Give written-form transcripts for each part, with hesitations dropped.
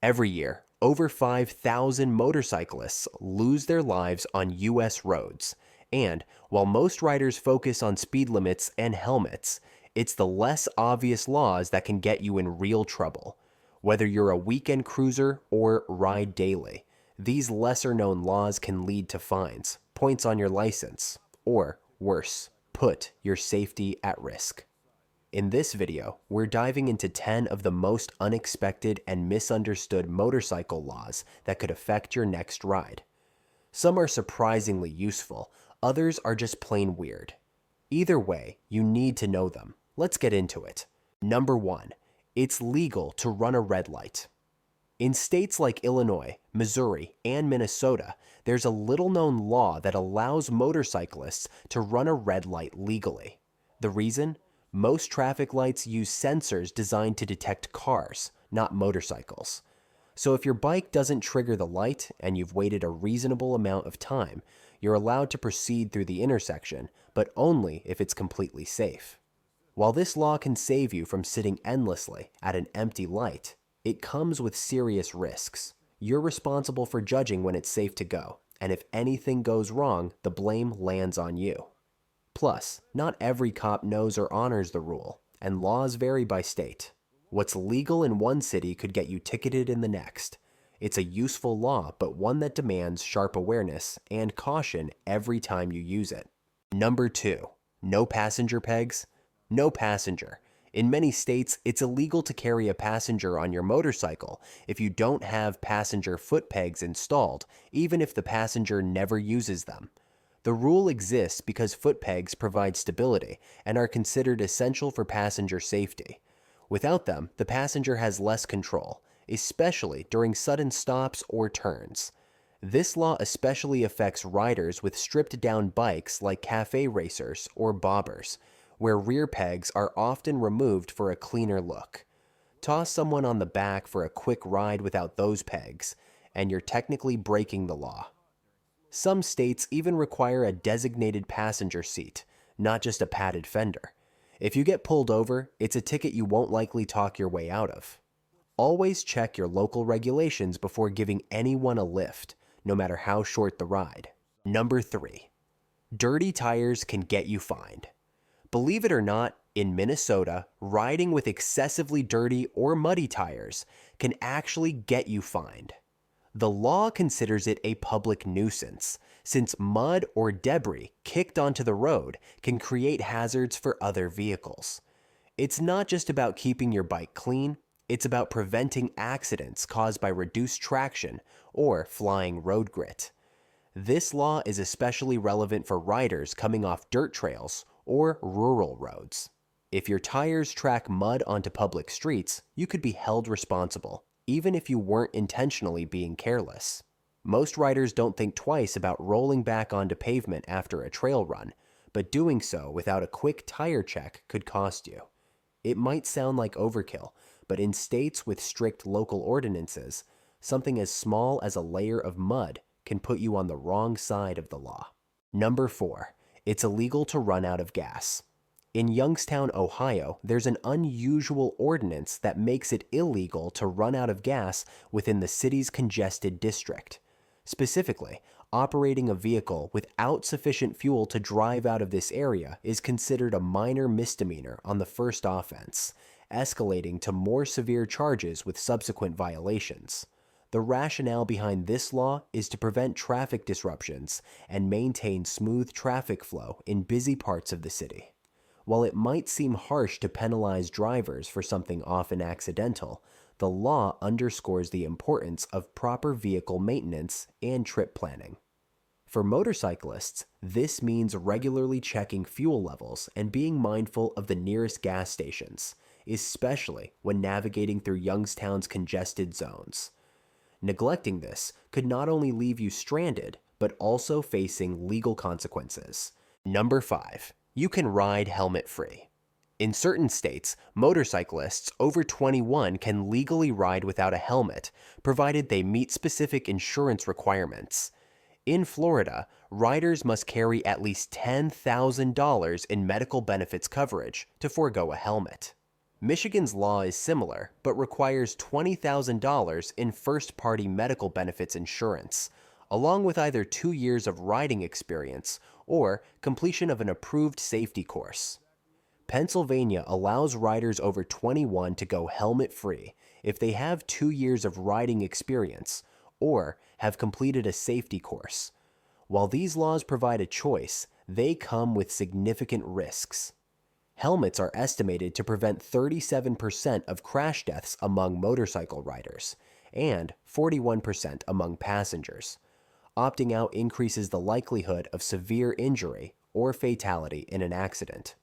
Every year, over 5,000 motorcyclists lose their lives on U.S. roads. And while most riders focus on speed limits and helmets, it's the less obvious laws that can get you in real trouble. Whether you're a weekend cruiser or ride daily, these lesser-known laws can lead to fines, points on your license, or, worse, put your safety at risk. In this video, we're diving into 10 of the most unexpected and misunderstood motorcycle laws that could affect your next ride. Some are surprisingly useful, others are just plain weird. Either way, you need to know them. Let's get into it. Number 1. It's legal to run a red light. In states like Illinois, Missouri, and Minnesota, there's a little-known law that allows motorcyclists to run a red light legally. The reason? Most traffic lights use sensors designed to detect cars, not motorcycles. So if your bike doesn't trigger the light and you've waited a reasonable amount of time, you're allowed to proceed through the intersection, but only if it's completely safe. While this law can save you from sitting endlessly at an empty light, it comes with serious risks. You're responsible for judging when it's safe to go, and if anything goes wrong, the blame lands on you. Plus, not every cop knows or honors the rule, and laws vary by state. What's legal in one city could get you ticketed in the next. It's a useful law, but one that demands sharp awareness and caution every time you use it. Number 2. No passenger pegs? No passenger. In many states, it's illegal to carry a passenger on your motorcycle if you don't have passenger foot pegs installed, even if the passenger never uses them. The rule exists because foot pegs provide stability and are considered essential for passenger safety. Without them, the passenger has less control, especially during sudden stops or turns. This law especially affects riders with stripped-down bikes like cafe racers or bobbers, where rear pegs are often removed for a cleaner look. Toss someone on the back for a quick ride without those pegs, and you're technically breaking the law. Some states even require a designated passenger seat, not just a padded fender. If you get pulled over, it's a ticket you won't likely talk your way out of. Always check your local regulations before giving anyone a lift, no matter how short the ride. Number 3. Dirty tires can get you fined. Believe it or not, in Minnesota, riding with excessively dirty or muddy tires can actually get you fined. The law considers it a public nuisance, since mud or debris kicked onto the road can create hazards for other vehicles. It's not just about keeping your bike clean, it's about preventing accidents caused by reduced traction or flying road grit. This law is especially relevant for riders coming off dirt trails or rural roads. If your tires track mud onto public streets, you could be held responsible, even if you weren't intentionally being careless. Most riders don't think twice about rolling back onto pavement after a trail run, but doing so without a quick tire check could cost you. It might sound like overkill, but in states with strict local ordinances, something as small as a layer of mud can put you on the wrong side of the law. Number 4. It's illegal to run out of gas. In Youngstown, Ohio, there's an unusual ordinance that makes it illegal to run out of gas within the city's congested district. Specifically, operating a vehicle without sufficient fuel to drive out of this area is considered a minor misdemeanor on the first offense, escalating to more severe charges with subsequent violations. The rationale behind this law is to prevent traffic disruptions and maintain smooth traffic flow in busy parts of the city. While it might seem harsh to penalize drivers for something often accidental, the law underscores the importance of proper vehicle maintenance and trip planning. For motorcyclists, this means regularly checking fuel levels and being mindful of the nearest gas stations, especially when navigating through Youngstown's congested zones. Neglecting this could not only leave you stranded, but also facing legal consequences. Number 5. You can ride helmet-free. In certain states, motorcyclists over 21 can legally ride without a helmet, provided they meet specific insurance requirements. In Florida, riders must carry at least $10,000 in medical benefits coverage to forego a helmet. Michigan's law is similar, but requires $20,000 in first-party medical benefits insurance, along with either 2 years of riding experience or completion of an approved safety course. Pennsylvania allows riders over 21 to go helmet-free if they have 2 years of riding experience or have completed a safety course. While these laws provide a choice, they come with significant risks. Helmets are estimated to prevent 37% of crash deaths among motorcycle riders and 41% among passengers. Opting out increases the likelihood of severe injury or fatality in an accident.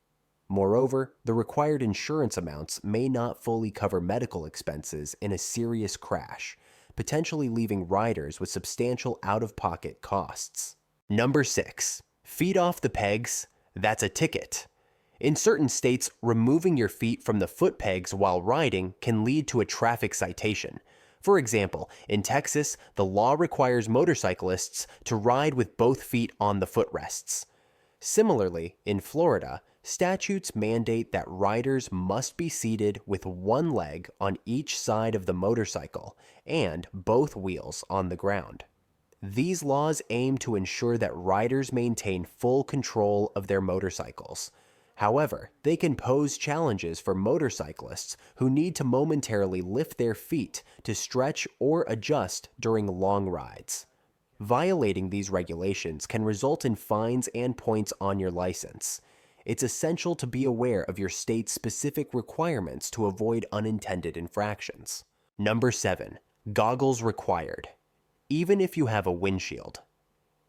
Moreover, the required insurance amounts may not fully cover medical expenses in a serious crash, potentially leaving riders with substantial out-of-pocket costs. Number 6. Feet off the pegs, that's a ticket. In certain states, removing your feet from the foot pegs while riding can lead to a traffic citation. For example, in Texas, the law requires motorcyclists to ride with both feet on the footrests. Similarly, in Florida, statutes mandate that riders must be seated with one leg on each side of the motorcycle and both wheels on the ground. These laws aim to ensure that riders maintain full control of their motorcycles. However, they can pose challenges for motorcyclists who need to momentarily lift their feet to stretch or adjust during long rides. Violating these regulations can result in fines and points on your license. It's essential to be aware of your state's specific requirements to avoid unintended infractions. Number 7. Goggles required, even if you have a windshield.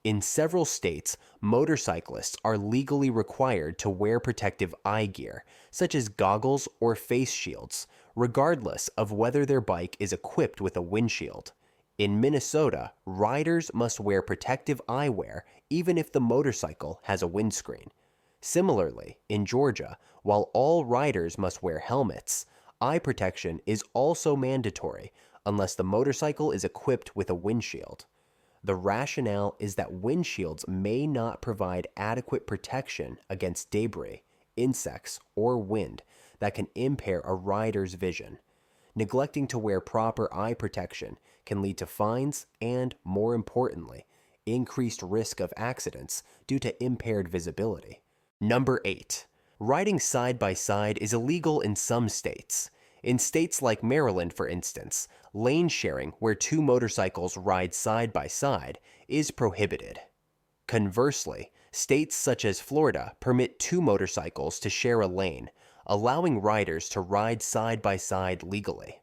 In several states, motorcyclists are legally required to wear protective eye gear, such as goggles or face shields, regardless of whether their bike is equipped with a windshield. In Minnesota, riders must wear protective eyewear even if the motorcycle has a windscreen. Similarly, in Georgia, while all riders must wear helmets, eye protection is also mandatory unless the motorcycle is equipped with a windshield. The rationale is that windshields may not provide adequate protection against debris, insects, or wind that can impair a rider's vision. Neglecting to wear proper eye protection can lead to fines and, more importantly, increased risk of accidents due to impaired visibility. Number 8. Riding side by side is illegal in some states. In states like Maryland, for instance, lane sharing where two motorcycles ride side by side is prohibited. Conversely, states such as Florida permit two motorcycles to share a lane, allowing riders to ride side by side legally.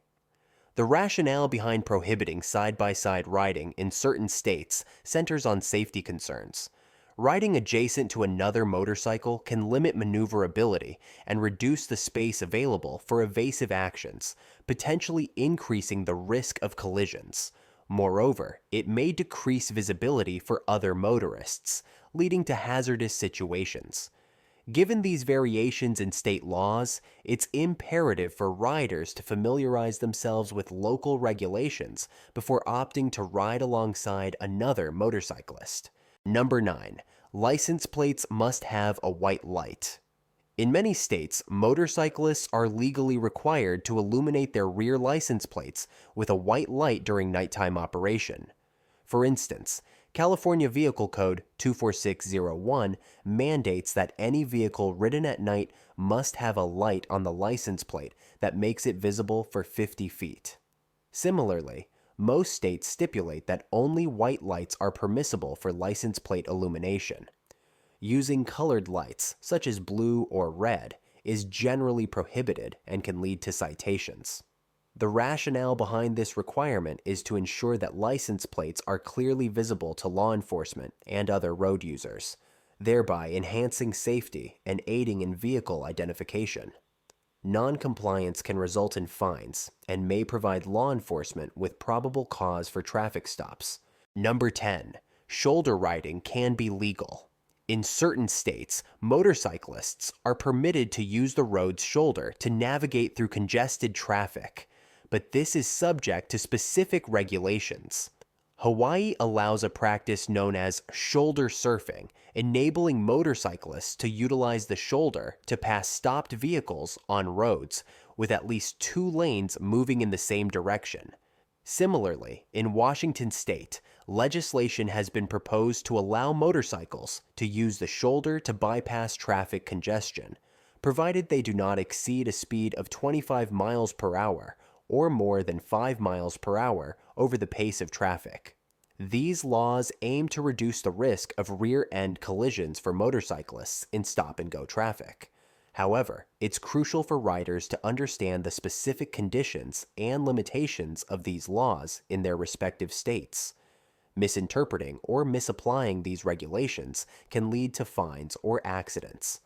The rationale behind prohibiting side-by-side riding in certain states centers on safety concerns. Riding adjacent to another motorcycle can limit maneuverability and reduce the space available for evasive actions, potentially increasing the risk of collisions. Moreover, it may decrease visibility for other motorists, leading to hazardous situations. Given these variations in state laws, it's imperative for riders to familiarize themselves with local regulations before opting to ride alongside another motorcyclist. Number 9. License plates must have a white light. In many states, motorcyclists are legally required to illuminate their rear license plates with a white light during nighttime operation. For instance, California Vehicle Code 24601 mandates that any vehicle ridden at night must have a light on the license plate that makes it visible for 50 feet. Similarly, most states stipulate that only white lights are permissible for license plate illumination. Using colored lights, such as blue or red, is generally prohibited and can lead to citations. The rationale behind this requirement is to ensure that license plates are clearly visible to law enforcement and other road users, thereby enhancing safety and aiding in vehicle identification. Non-compliance can result in fines and may provide law enforcement with probable cause for traffic stops. Number 10. Shoulder riding can be legal. In certain states, motorcyclists are permitted to use the road's shoulder to navigate through congested traffic, but this is subject to specific regulations. Hawaii allows a practice known as shoulder surfing, enabling motorcyclists to utilize the shoulder to pass stopped vehicles on roads with at least 2 lanes moving in the same direction. Similarly, in Washington state, legislation has been proposed to allow motorcycles to use the shoulder to bypass traffic congestion, provided they do not exceed a speed of 25 miles per hour or more than 5 miles per hour over the pace of traffic. These laws aim to reduce the risk of rear-end collisions for motorcyclists in stop-and-go traffic. However, it's crucial for riders to understand the specific conditions and limitations of these laws in their respective states. Misinterpreting or misapplying these regulations can lead to fines or accidents.